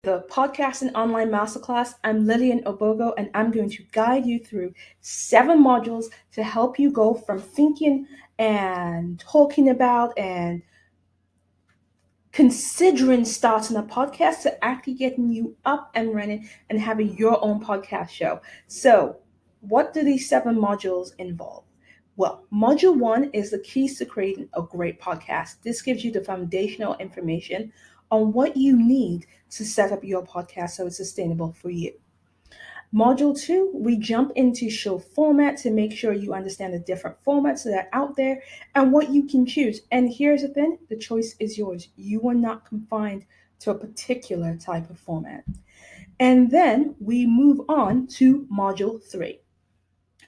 The Podcasting Online Masterclass. I'm Lillian Obogo, and I'm going to guide you through 7 modules to help you go from thinking and talking about and considering starting a podcast to actually getting you up and running and having your own podcast show. So, what do these 7 modules involve? Well, module 1 is the keys to creating a great podcast. This gives you the foundational information on what you need to set up your podcast so it's sustainable for you. Module 2, we jump into show format to make sure you understand the different formats that are out there and what you can choose. And here's the thing, the choice is yours. You are not confined to a particular type of format. And then we move on to module 3.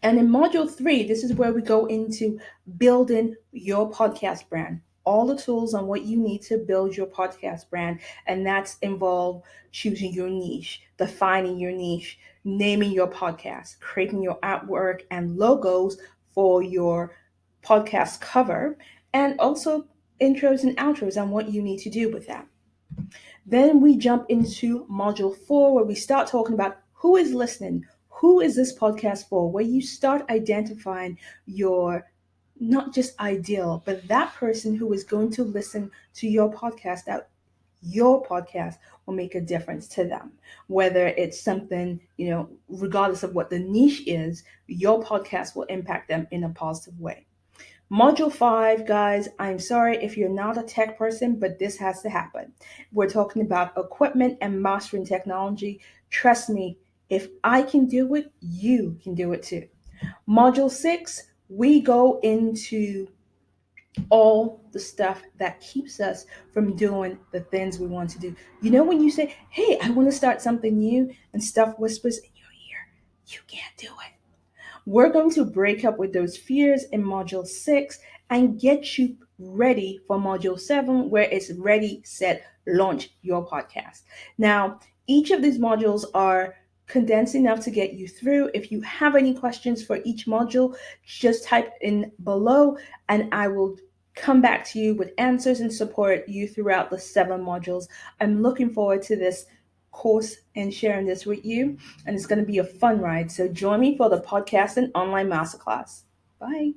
And in module 3, this is where we go into building your podcast brand, all the tools on what you need to build your podcast brand. And that's involved choosing your niche, defining your niche, naming your podcast, creating your artwork and logos for your podcast cover, and also intros and outros on what you need to do with that. Then we jump into module 4, where we start talking about who is listening, who is this podcast for, where you start identifying your not just ideal, but that person who is going to listen to your podcast, that your podcast will make a difference to them. Whether it's something, regardless of what the niche is, your podcast will impact them in a positive way. Module 5, guys, I'm sorry if you're not a tech person, but this has to happen. We're talking about equipment and mastering technology. Trust me, if I can do it, you can do it too. Module 6, we go into all the stuff that keeps us from doing the things we want to do. You know, when you say, hey, I want to start something new, and stuff whispers in your ear, you can't do it. We're going to break up with those fears in module 6 and get you ready for module 7, where it's ready, set, launch your podcast. Now, each of these modules are condensed enough to get you through. If you have any questions for each module, just type in below and I will come back to you with answers and support you throughout the 7 modules. I'm looking forward to this course and sharing this with you, and it's going to be a fun ride. So join me for the Podcasting Online Masterclass. Bye.